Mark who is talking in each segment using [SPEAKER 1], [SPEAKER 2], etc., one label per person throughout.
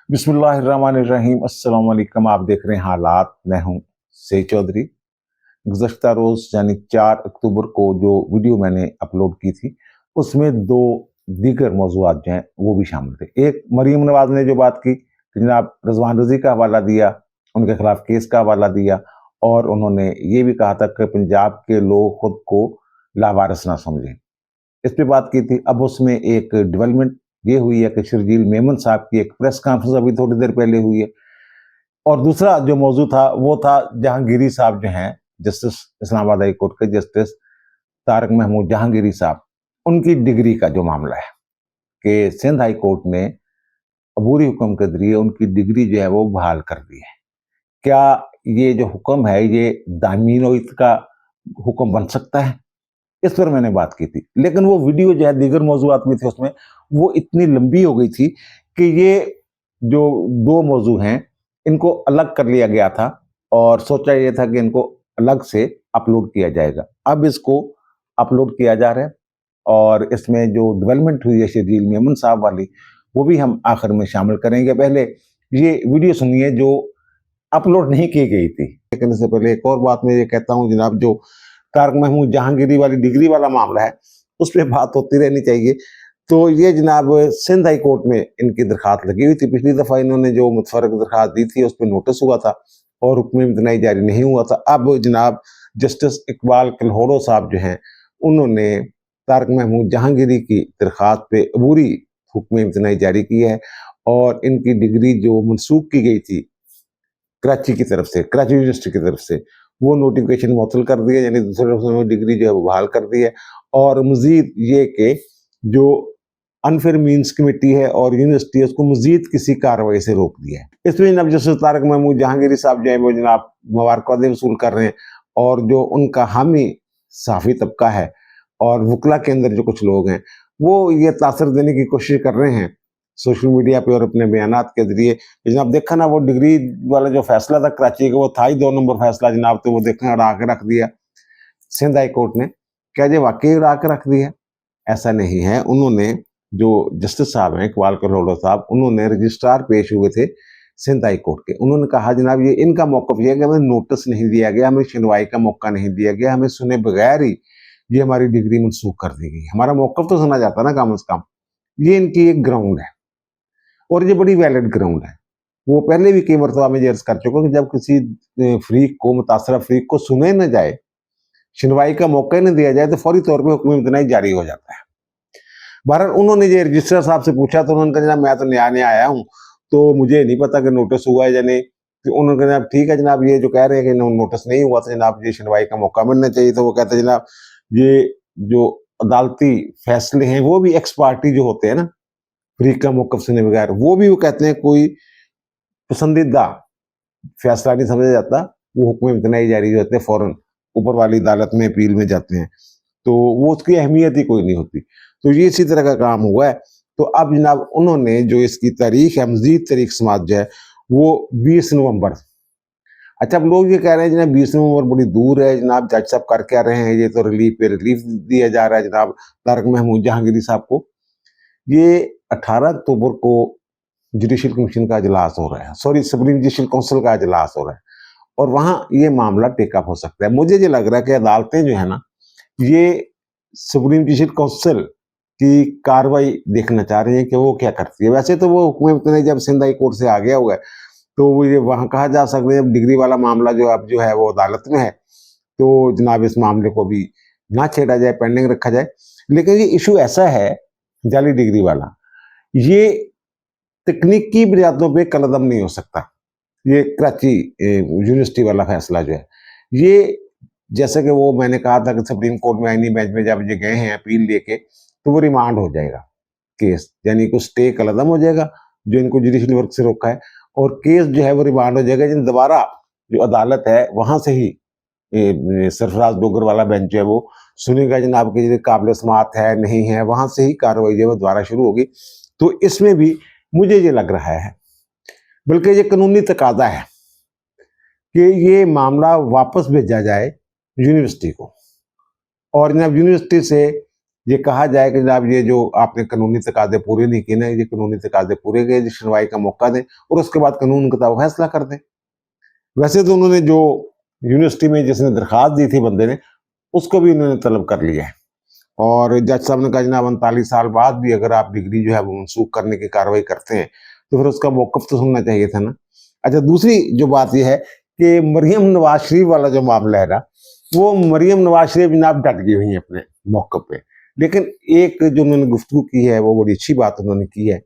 [SPEAKER 1] बिस्मिल्लाहिर्रहमानिर्रहीम। अस्सलाम वालेकुम। आप देख रहे हैं हालात। मैं हूं सईद चौधरी। गुज़श्ता रोज़ यानी 4 अक्टूबर को जो वीडियो मैंने अपलोड की थी उसमें 2 दीगर मौज़ूआत जो हैं वो भी शामिल थे। एक, मरीम नवाज़ ने जो बात की कि जनाब रिज़वान रज़ी का हवाला दिया, उनके खिलाफ केस का हवाला दिया और उन्होंने ये भी कहा था कि पंजाब के लोग खुद को लावारिस ना समझें। इस पे बात की थी। अब उसमें एक डेवलपमेंट ये हुई है कि शर्जील मेमन साहब की एक प्रेस कॉन्फ्रेंस अभी थोड़ी देर पहले हुई है। और दूसरा जो मौजू था वो था जहांगीरी साहब जो हैं, जस्टिस इस्लामाबाद हाई कोर्ट के जस्टिस तारक महमूद जहांगीरी साहब, उनकी डिग्री का जो मामला है कि सिंध हाई कोर्ट ने अबूरी हुक्म के जरिए उनकी डिग्री जो है वो बहाल कर दी है। क्या ये जो हुक्म है ये दामीनोइत का हुक्म बन सकता है? इस पर मैंने बात की थी। लेकिन वो वीडियो जो है दीगर मौज़ूआत भी थे उसमें, वो इतनी लंबी हो गई थी कि ये जो 2 मौज़ू हैं, इनको अलग कर लिया गया था और सोचा ये था कि इनको अलग से अपलोड किया जाएगा। अब इसको अपलोड किया जा रहा है और इसमें जो डेवलपमेंट हुई है शर्जील मेमन साहब वाली, वो भी हम आखिर में शामिल करेंगे। पहले ये वीडियो सुनिए जो अपलोड नहीं की गई थी। लेकिन इससे पहले एक और बात मैं ये कहता हूँ जनाब, जो तारक महमूद जहांगीरी वाली डिग्री वाला मामला है उस पर बात होती रहनी चाहिए। तो ये जनाब सिंध हाई कोर्ट में इनकी दरखास्त लगी हुई थी। पिछली दफ़ा इन्होंने जो मुतफरक दरखास्त दी थी उस पर नोटिस हुआ था और हुक्म इम्तनाई जारी नहीं हुआ था। अब जनाब जस्टिस इकबाल कलहोड़ो साहब जो हैं उन्होंने तारक महमूद जहांगीरी की दरखास्त पे अबूरी हुक्म इम्तनाई जारी की है और इनकी डिग्री जो मनसूख की गई थी कराची की तरफ से, कराची यूनिवर्सिटी की तरफ से, वो नोटिफिकेशन मुअत्तल कर दिया, यानी दूसरे डिग्री जो है वो बहाल कर दी है। और मजीद ये कि जो अनफेयर मीन्स कमेटी है और यूनिवर्सिटी है उसको मजीद किसी कार्रवाई से रोक दिया है। इसमें जनाब जस्टिस तारक महमूद जहांगीरी साहब जो है वो जनाब मुबारकबादें वसूल कर रहे हैं और जो उनका हामी सहाफ़ी तबका है और वकला के अंदर जो कुछ लोग हैं वो ये तासर देने की कोशिश कर रहे हैं सोशल मीडिया पे और अपने बयानात के जरिए। जनाब देखा ना वो डिग्री वाला जो फैसला था कराची का, वो था ही 2 नंबर फैसला जनाब, तो वो देखा उड़ा के रख दिया सिंध हाई कोर्ट ने। क्या ये वाकई उड़ा के रख दिया? ऐसा नहीं है। उन्होंने जो जस्टिस साहब हैं इकबाल कलहोड़ो साहब, उन्होंने रजिस्ट्रार पेश हुए थे सिंध हाई कोर्ट के। उन्होंने कहा जनाब ये इनका मौकफ ये है कि हमें नोटिस नहीं दिया गया, हमें सुनवाई का मौका नहीं दिया गया, हमें सुने बगैर ही ये हमारी डिग्री मनसूख कर दी गई। हमारा मौकफ तो सुना जाता ना कम अज कम। ये इनकी एक ग्राउंड है और ये बड़ी वैलिड ग्राउंड है। वो पहले भी कई मरतबा में अर्ज कर चुका कि जब किसी फरीक को, मुतासरा फरीक को सुने न जाए, सुनवाई का मौका ही न दिया जाए, तो फौरी तौर पर हुक्म इम्तनाई जारी हो जाता है। बहरहाल उन्होंने ये रजिस्ट्रार साहब से पूछा तो उन्होंने कहा जनाब मैं तो नया नया आया हूँ तो मुझे नहीं पता कि नोटिस हुआ है या नहीं। तो उन्होंने कहा जनाब ठीक है जनाब, ये जो कह रहे हैं कि नोटिस नहीं हुआ तो जनाब ये सुनवाई का मौका मिलना चाहिए। तो वो कहते हैं जनाब ये जो अदालती फैसले हैं वो भी एक्स पार्टी जो होते हैं ना, फरीक का मौकफ सुने बगैर, वो भी वो कहते हैं कोई पसंदीदा फैसला नहीं समझा जाता, वो हुक्म इम्तनाई जारी होते हैं फौरन ऊपर वाली अदालत में अपील में जाते हैं, तो वो उसकी अहमियत ही कोई नहीं होती। तो ये इसी तरह का काम हुआ है। तो अब जनाब उन्होंने जो इसकी तारीख है, मजीद तारीख समाज जो है वो 20 नवंबर। अच्छा, अब लोग ये कह रहे हैं जनाब 20 नवंबर बड़ी दूर है, जनाब जज साहब कर क्या रहे हैं, ये तो रिलीफ पे रिलीफ दिया जा रहा है जनाब तारक महमूद जहांगीरी साहब को। ये 18 अक्टूबर को जुडिशल कमीशन का इजलास हो रहा है, सॉरी सुप्रीम जुडिशल काउंसिल का इजलास हो रहा है और वहां ये मामला टेकअप हो सकता है। मुझे ये लग रहा है कि अदालतें जो है ना ये सुप्रीम जुडिशल काउंसिल की कार्रवाई देखना चाह रही है कि वो क्या करती है। वैसे तो वो हुक्म इम्तनाई जब सिंध हाई कोर्ट से आ गया हुआ है तो वो ये वहां कहा जा सकता है डिग्री वाला मामला जो अब जो है वो अदालत में है, तो जनाब इस मामले को भी ना छेड़ा जाए, पेंडिंग रखा जाए। लेकिन ये इशू ऐसा है जाली डिग्री वाला, ये तकनीकी बुनियादों पे कलदम नहीं हो सकता। ये कराची यूनिवर्सिटी वाला फैसला जो है ये, जैसे कि वो मैंने कहा था कि सुप्रीम कोर्ट में आईनी बेंच में जब ये गए हैं अपील लेके तो वो रिमांड हो जाएगा केस, यानी कुछ स्टे कलदम हो जाएगा जो इनको जुडिशल वर्क से रोका है और केस जो है वो रिमांड हो जाएगा, जिन दोबारा जो अदालत है वहां से ही सरफराज डोगर वाला बेंच जो है वो सुनेगा जनाब की काबिल समात है नहीं है, वहां से ही कार्रवाई जो है वो दोबारा शुरू होगी। तो इसमें भी मुझे ये लग रहा है, बल्कि ये कानूनी तकाजा है कि ये मामला वापस भेजा जाए यूनिवर्सिटी को और जनाब यूनिवर्सिटी से ये कहा जाए कि जनाब ये जो आपने कानूनी तकाजे पूरे नहीं किए ना, ये कानूनी तकाजे पूरे गए, जी सुनवाई का मौका दें और उसके बाद कानून का फैसला कर दें। वैसे तो उन्होंने जो यूनिवर्सिटी में जिसने दरखास्त दी थी बंदे ने, उसको भी उन्होंने तलब कर लिया है और जज साहब ने कहा जनाब 39 साल बाद भी अगर आप डिग्री जो है वो मनसूख करने की कार्रवाई करते हैं तो फिर उसका मौकफ तो सुनना चाहिए था ना। अच्छा, दूसरी जो बात यह है कि मरियम नवाज शरीफ वाला जो मामला है ना, वो मरियम नवाज शरीफ जनाब डट गई हुई है अपने मौकफ पे, लेकिन एक जो उन्होंने गुफ्तगू की है वो बड़ी अच्छी बात उन्होंने की है।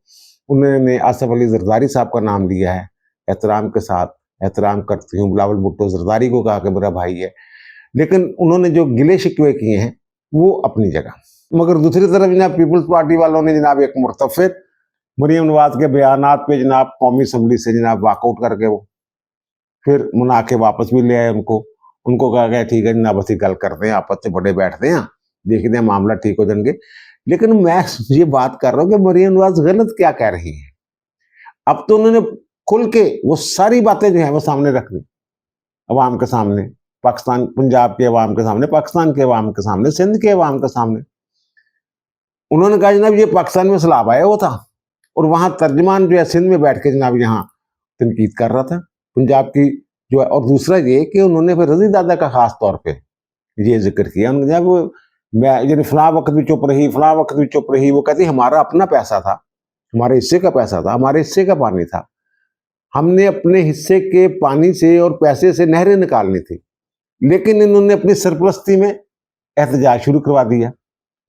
[SPEAKER 1] उन्होंने आसफ अली जरदारी साहब का नाम लिया है, एहतराम के साथ, एहतराम करती हूँ, बिलावल भुट्टो जरदारी को कहा कि मेरा भाई है, लेकिन उन्होंने जो गिले शिकवे किए हैं वो अपनी जगह। मगर दूसरी तरफ जनाब पीपल्स पार्टी वालों ने जनाब एक मुर्तफिर मरियम नवाज के बयानात पे जनाब कौमी असम्बली से जनाब वाकआउट करके वो फिर मना के वापस भी ले आए उनको कहा गया ठीक है जनाब असं गल करते हैं, आपस से बड़े बैठते हैं, देखते हैं मामला ठीक हो जाएंगे। लेकिन मैं ये बात कर रहा हूँ कि मरियम नवाज गलत क्या कह रही है। अब तो उन्होंने खुल के वो सारी बातें जो है वो सामने रख दी अवाम के सामने, पाकिस्तान पंजाब के अवाम के सामने, पाकिस्तान के अवाम के सामने, सिंध के अवाम के सामने। उन्होंने कहा जनाब ये पाकिस्तान में सैलाब आया वो था और वहां तर्जमान जो है सिंध में बैठ के जनाब यहाँ तनकीद कर रहा था पंजाब की जो है। और दूसरा ये कि उन्होंने फिर रजी दादा का खास तौर पर ये जिक्र किया, जब मैं यानी फला वक्त भी चुप रही, फला वक्त भी चुप रही, वो कहती हमारा अपना पैसा था, हमारे हिस्से का पैसा था, हमारे हिस्से का पानी था, हमने अपने हिस्से के पानी से और पैसे से नहरें निकालनी थी, लेकिन इन्होंने अपनी सरपरस्ती में एहतजाज शुरू करवा दिया।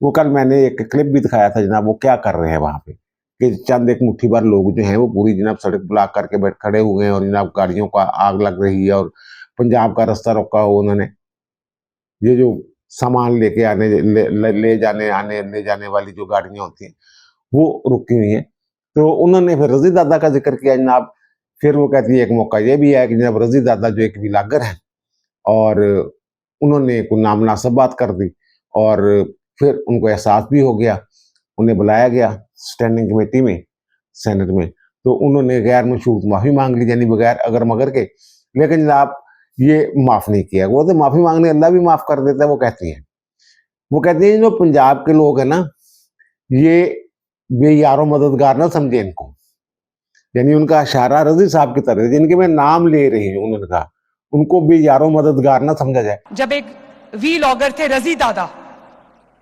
[SPEAKER 1] वो कल मैंने एक क्लिप भी दिखाया था जनाब, वो क्या कर रहे हैं वहां पे कि चंद एक मुट्ठी भर लोग जो हैं वो पूरी जनाब सड़क ब्लॉक करके बैठ खड़े हुए हैं और जनाब गाड़ियों का आग लग रही है और पंजाब का रास्ता रोका हो उन्होंने। ये जो सामान लेके आने ले जाने आने ले जाने वाली जो गाड़ियां होती हैं वो रुकी हुई हैं। तो उन्होंने फिर रजी दादा का जिक्र किया जनाब। फिर वो कहती है एक मौका ये भी है कि जनाब रजी दादा जो एक विलागर है और उन्होंने कोई नामनासब बात कर दी और फिर उनको एहसास भी हो गया, उन्हें बुलाया गया स्टैंडिंग कमेटी में सेनेट में, तो उन्होंने गैर मशरूत माफ़ी मांग ली, यानी बगैर अगर मगर के। लेकिन जनाब ये माफ़ नहीं किया, वो तो माफ़ी मांगने अल्लाह भी माफ़ कर देता है। वो कहती हैं जो पंजाब के लोग हैं ना, ये बेयारो मददगार ना समझे इनको, यानी उनका इशारा रजी साहब की तरह जिनके मैं नाम ले रही हूँ, उन्होंने कहा उनको बेयारो मददगार ना समझा जाए।
[SPEAKER 2] जब एक वीलॉगर थे रजी दादा,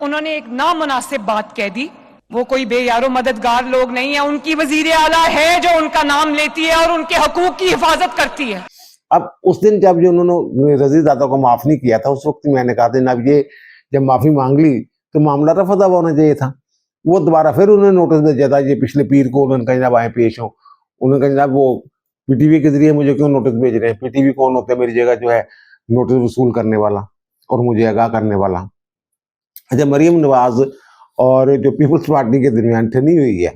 [SPEAKER 2] उन्होंने एक नामुनासिब बात कह दी, वो कोई बेयारो मददगार लोग नहीं है, उनकी वजीर आला है जो उनका नाम लेती है और उनके हकूक की हिफाजत करती है।
[SPEAKER 1] अब उस दिन जब जो उन्होंने रजी दादा को माफ नहीं किया था, उस वक्त मैंने कहा था अब ये जब माफी मांग ली तो मामला रफा दफा होना चाहिए था। वो दोबारा फिर उन्होंने नोटिस भेजा था, ये पिछले पीर को उन्होंने कहा जनाब आए पेश हो, उन्होंने कहा जनाब वो पीटीवी के जरिए मुझे क्यों नोटिस भेज रहे हैं, पीटीवी कौन होता है मेरी जगह जो है नोटिस वसूल करने वाला और मुझे आगाह करने वाला। अच्छा, मरियम नवाज और जो पीपल्स पार्टी के दरमियान ठनी हुई है,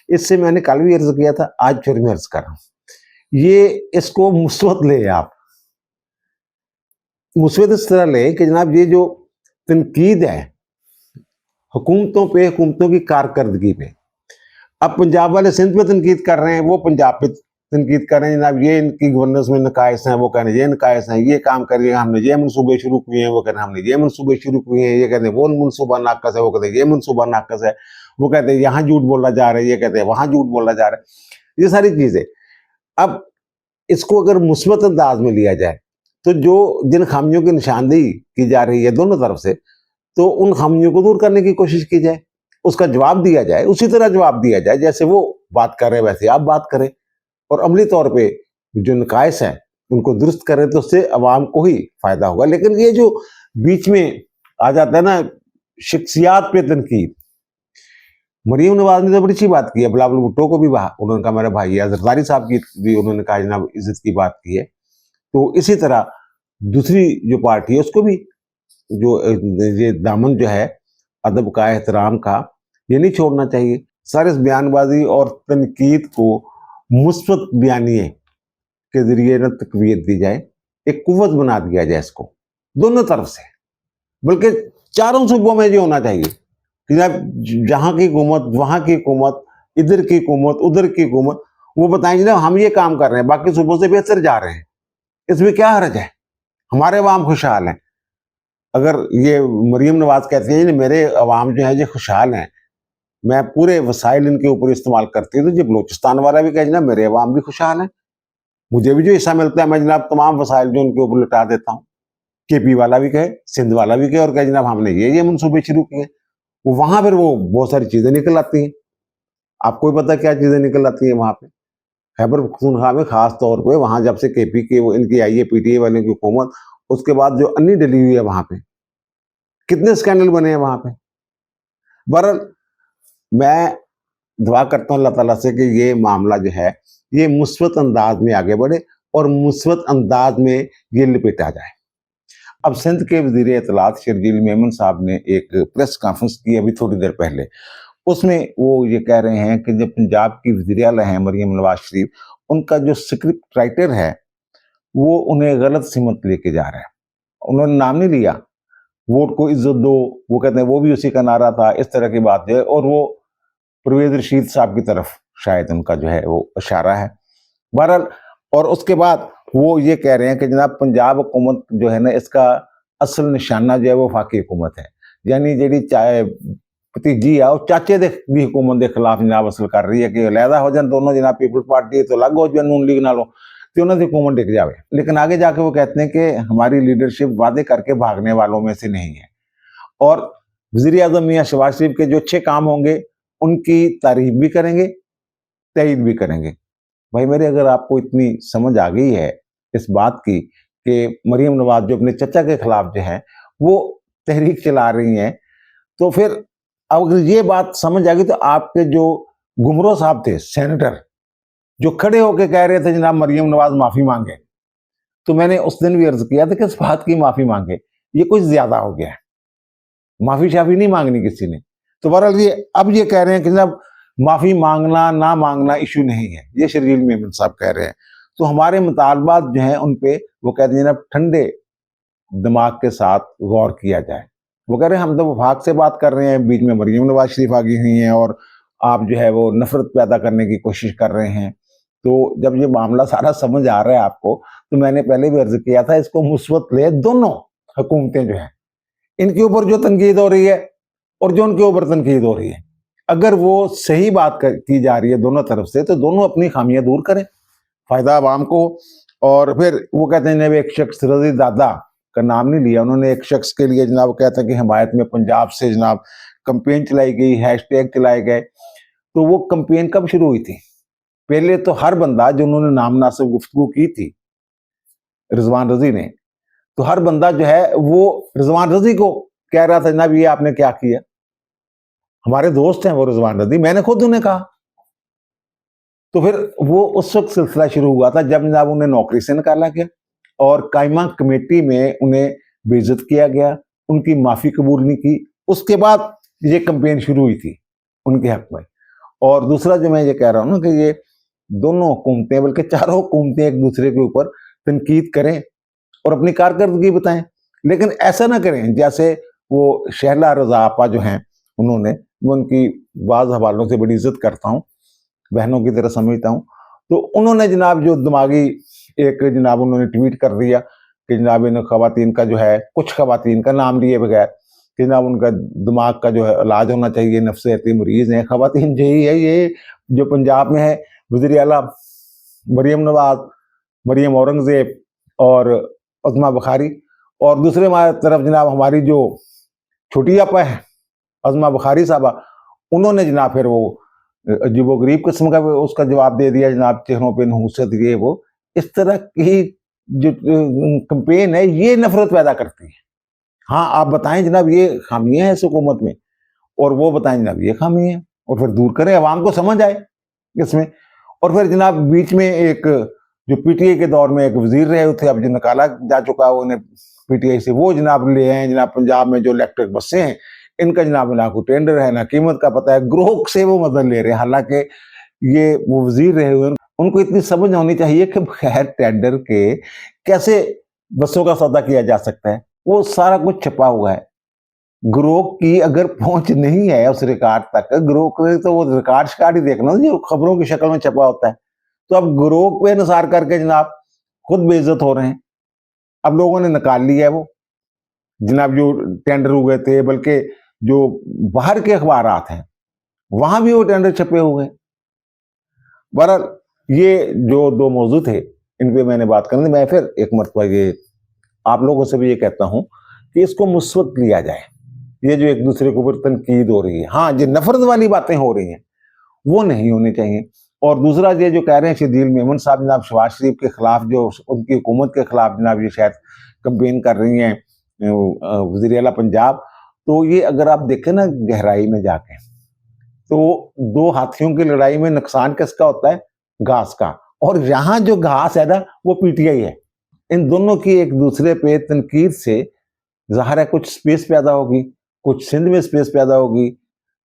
[SPEAKER 1] इससे मैंने कल भी अर्ज किया था, आज फिर मैं अर्ज कर रहा हूँ, ये इसको मुस्बत ले आप, मुस्बत इस तरह ले कि जनाब ये जो तनकीद है हुकूमतों पे, हुकूमतों की कारकर्दगी पे, अब पंजाब वाले सिंध पे तनकीद कर रहे हैं, वो पंजाब पे तनकीद कर रहे हैं जनाब ये इनकी गवर्नेंस में नकायस हैं, वो कह रहे हैं ये नकायस हैं, ये काम करिएगा, हमने ये मनसूबे शुरू किए हैं, वो कह रहे हैं हमने ये मनसूबे शुरू किए हैं, ये कहते हैं वो मनसूबा नाकस है, वो कहते हैं ये मनसूबा नाकस है, वो कहते हैं यहाँ झूठ बोला जा रहा है, ये कहते हैं वहां झूठ बोला जा रहा है, ये सारी चीजें। अब इसको अगर मुस्बत अंदाज में लिया जाए तो जो जिन खामियों की निशानदेही की जा रही है दोनों तरफ से, तो उन खामियों को दूर करने की कोशिश की जाए, उसका जवाब दिया जाए, उसी तरह जवाब दिया जाए जैसे वो बात कर रहे हैं वैसे आप बात करें, और अमली तौर पे जो नकायस है उनको दुरुस्त करें, तो उससे अवाम को ही फायदा होगा। लेकिन ये जो बीच में आ जाता है ना शख्सियात पे तनकीद, मरियम नवाज ने तो बड़ी अच्छी बात की है, बिलावल भुट्टो को भी उन्होंने कहा मेरा भाई है, जरदारी साहब की भी उन्होंने कहा जनाब इज्जत की बात की है। तो इसी तरह दूसरी जो पार्टी है उसको भी जो ये दामन जो है अदब का, एहतराम का, ये नहीं छोड़ना चाहिए। सारे इस बयानबाजी और तनकीद को मुस्बत बयानिए के जरिए न तकवीत दी जाए, एक कुव्वत बना दिया जाए इसको दोनों तरफ से, बल्कि चारों सूबों में ये होना चाहिए कि जहाँ की हुकूमत, वहाँ की हुकूमत, इधर की हुकूमत, उधर की हुकूमत, वो बताएंगे ना हम ये काम कर रहे हैं, बाकी सूबों से बेहतर जा रहे हैं, इसमें क्या हर्ज है, हमारे अवाम खुशहाल हैं। अगर ये मरीम नवाज कहती है मेरे अवाम जो है ये खुशहाल हैं, मैं पूरे वसाइल इनके ऊपर इस्तेमाल करती हूँ, तो ये बलोचिस्तान वाला भी कहे जनाब मेरे अवाम भी खुशहाल हैं, मुझे भी जो हिस्सा मिलता है मैं जनाब तमाम वसाइल जो उनके ऊपर लुटा देता हूँ। केपी वाला भी कहे, सिंध वाला भी कहे और कहे जनाब हमने ये मनसूबे शुरू किए, वहां फिर वो बहुत सारी चीजें निकल आती हैं। आपको भी पता क्या चीजें निकल आती हैं वहां पे खैबर पख्तूनख्वा में, खास तौर पे वहां जब से केपी के वो इनकी आई है पीटीए वाले की हुकूमत, उसके बाद जो अन्नी डली हुई है वहां पे कितने स्कैंडल बने हैं वहां पे। बहरहाल मैं दुआ करता हूँ अल्लाह ताला से कि ये मामला जो है ये मुस्बत अंदाज में आगे बढ़े और मुस्बत अंदाज में ये लपेटा जाए। अब सिंध के वजीर इत्तलात शर्जील मेमन साहब ने एक प्रेस कॉन्फ्रेंस की अभी थोड़ी देर पहले, उसमें वो ये कह रहे हैं कि जो पंजाब की वज़ीर आला हैं मरियम नवाज शरीफ, उनका जो स्क्रिप्ट राइटर है वो उन्हें गलत सिमत लेके जा रहा है। उन्होंने नाम नहीं लिया, वोट को इज्जत दो, वो कहते हैं वो भी उसी का नारा था, इस तरह की बात है, और वो परवेज रशीद साहब की तरफ शायद उनका जो है वो इशारा है। बहरहाल और उसके बाद वो ये कह रहे हैं कि जनाब पंजाब हुकूमत जो है ना इसका असल निशाना जो है वो वफाकी हुकूमत है, यानी जी चाहे भतीजी आ चाचे की हुकूमत के खिलाफ जनाब असल कर रही है कि अलहदा हो जाए दोनों, जनाब पीपल्स पार्टी तो अलग हो जाए नून लीग नालों, तो उन्होंने हुकूमत डिग जाए। लेकिन आगे जाके वो कहते हैं कि हमारी लीडरशिप वादे करके भागने वालों में से नहीं है, और वज़ीर आज़म मियां शहबाज शरीफ के जो अच्छे काम होंगे उनकी तारीफ भी करेंगे, तईद भी करेंगे। भाई मेरे, अगर आपको इतनी समझ आ गई है इस बात की कि मरियम नवाज जो अपने चचा के खिलाफ जो है वो तहरीक चला रही हैं, तो फिर अगर ये बात समझ आ गई तो आपके जो गुमरो साहब थे सेनेटर, जो खड़े होकर कह रहे थे जनाब मरियम नवाज माफी मांगे, तो मैंने उस दिन भी अर्ज किया था कि इस बात की माफी मांगे, ये कुछ ज्यादा हो गया है, माफी शाफी नहीं मांगनी किसी ने। तो बहरहाल ये अब ये कह रहे हैं कि जनाब माफी मांगना ना मांगना इशू नहीं है, ये शर्जील मेमन साहब कह रहे हैं। तो हमारे मुतालबात जो हैं उन पे वो कहते हैं जनाब ठंडे दिमाग के साथ गौर किया जाए। वो कह रहे हैं हम तो वफाक से बात कर रहे हैं, बीच में मरियम नवाज शरीफ आ गई हुई हैं और आप जो है वो नफरत पैदा करने की कोशिश कर रहे हैं। तो जब ये मामला सारा समझ आ रहा है आपको, तो मैंने पहले भी अर्ज किया था इसको मुस्बत ले, दोनों हुकूमतें जो हैं इनके ऊपर जो तनकीद हो रही है और जो उनके ऊपर तनकीद हो रही है, अगर वो सही बात की जा रही है दोनों तरफ से, तो दोनों अपनी खामियां दूर करें, फायदा आवाम को। और फिर वो कहते हैं एक शख्स रजी दादा का नाम नहीं लिया उन्होंने, एक शख्स के लिए जनाब कहते हैं कि हिमायत में पंजाब से जनाब कंपेन चलाई गई, हैशटैग चलाए गए। तो वो कंपेन कब शुरू हुई थी? पहले तो हर बंदा जो उन्होंने नाम मुनासिब गुफ्तगू की थी रिजवान रजी ने, तो हर बंदा जो है वो रिजवान रजी को कह रहा था जनाब ये आपने क्या किया, हमारे दोस्त हैं वो रिजवान रजी, मैंने खुद उन्हें कहा। तो फिर वो उस वक्त सिलसिला शुरू हुआ था जब जनाब उन्हें नौकरी से निकाला गया और कायमा कमेटी में उन्हें बेइज्जत किया गया, उनकी माफी कबूल नहीं की, उसके बाद ये कंपेन शुरू हुई थी उनके हक में। और दूसरा जो मैं ये कह रहा हूं ना कि ये दोनों हुकूमतें बल्कि चारों हुकूमतें एक दूसरे के ऊपर तनकीद करें और अपनी कारकर्दगी बताएं, लेकिन ऐसा ना करें जैसे वो शहला रजा आपा जो हैं उन्होंने, मैं उनकी बाज़ हवालों से बड़ी इज्जत करता हूँ, बहनों की तरह समझता हूँ, तो उन्होंने जनाब जो दिमागी एक जनाब उन्होंने ट्वीट कर दिया कि जनाब इन खवातीन का जो है, कुछ खवातीन का नाम लिए बगैर, कि जनाब उनका दिमाग का जो है इलाज होना चाहिए, नफ्सियाती मरीज हैं खवातीन, यही है ये जो पंजाब में है वज़ीर आला मरियम नवाज, मरियम औरंगजेब और अज़मा बुखारी। और दूसरे तरफ जनाब हमारी जो छोटी आपा है अज़मा बुखारी साहबा, उन्होंने जनाब फिर वो अजीबोगरीब किस्म का उसका जवाब दे दिया, जनाब चेहरों पे नहूसत, ये वो इस तरह की जो कंपेन है ये नफरत पैदा करती है। हाँ आप बताएं जनाब ये खामियां हैं इस हुकूमत में, और वो बताएं जनाब ये खामी है, और फिर दूर करें, अवाम को समझ आए इसमें। और फिर जनाब बीच में एक जो पीटीआई के दौर में एक वजीर रहे थे, अब जो निकाला जा चुका है उन्हें पीटीआई से, वो जनाब ले आए जनाब पंजाब में जो इलेक्ट्रिक बसें हैं इनका जनाब ना कोई टेंडर है ना कीमत का पता है, ग्रोह से वो मदद ले रहे हैं, हालांकि ये वो वजीर रहे हुए, उनको इतनी समझ होनी चाहिए कि बगैर टेंडर के कैसे बसों का सौदा किया जा सकता है, वो सारा कुछ छपा हुआ है। ग्रोह की अगर पहुंच नहीं है उस रिकॉर्ड तक, ग्रोह के तो वो रिकॉर्ड शिकार्ड ही देखना जो खबरों की शक्ल में छपा होता है, तो अब ग्रोह पे अनुसार करके जनाब खुद बेइज्जत हो रहे हैं, अब लोगों ने निकाल लिया है वो। जनाब जो टेंडर हुए थे, बल्कि जो बाहर के अखबारात हैं वहां भी वो टेंडर छपे हुए हैं। बहरहाल ये जो दो मौजू थे इन पे मैंने बात करनी। मैं फिर एक मरतबा ये आप लोगों से भी ये कहता हूं कि इसको मुस्बत लिया जाए। ये जो एक दूसरे के ऊपर तनकीद हो रही है, हाँ जो नफरत वाली बातें हो रही हैं वो नहीं होनी चाहिए। और दूसरा ये जो कह रहे हैं शदील मेमन साहब जनाब शहबाज शरीफ के खिलाफ, जो उनकी हुकूमत के खिलाफ जनाब ये शायद कंपेन कर रही हैं वज़ीर आला पंजाब, तो ये अगर आप देखें ना गहराई में जाके, तो दो हाथियों की लड़ाई में नुकसान किसका होता है? घास का। और यहाँ जो घास है ना वो पीटीआई है। इन दोनों की एक दूसरे पे तनकीद से ज़ाहिर है कुछ स्पेस पैदा होगी, कुछ सिंध में स्पेस पैदा होगी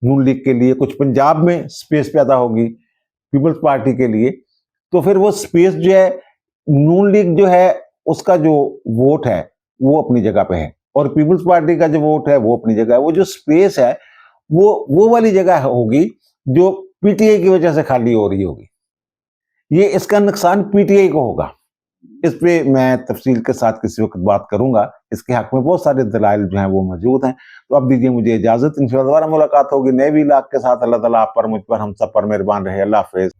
[SPEAKER 1] नून लीग के लिए, कुछ पंजाब में स्पेस पैदा होगी पीपल्स पार्टी के लिए। तो फिर वो स्पेस जो है, नून लीग जो है उसका जो वोट है वो अपनी जगह पे है, और पीपल्स पार्टी का जो वोट है वो अपनी जगह है। वो जो स्पेस है वो वाली जगह होगी जो पीटीआई की वजह से खाली हो रही होगी। ये इसका नुकसान पीटीआई को होगा। इस पे मैं तफसील के साथ किसी वक्त बात करूंगा। इसके हक में बहुत सारे दलाइल जो हैं वो मौजूद हैं। तो अब दीजिए मुझे इजाजत, इंशाअल्लाह दोबारा मुलाकात होगी नए व्लॉग के साथ। अल्लाह ताला आप पर, मुझ पर, हम सब पर मेहरबान रहे। अल्लाह हाफिज।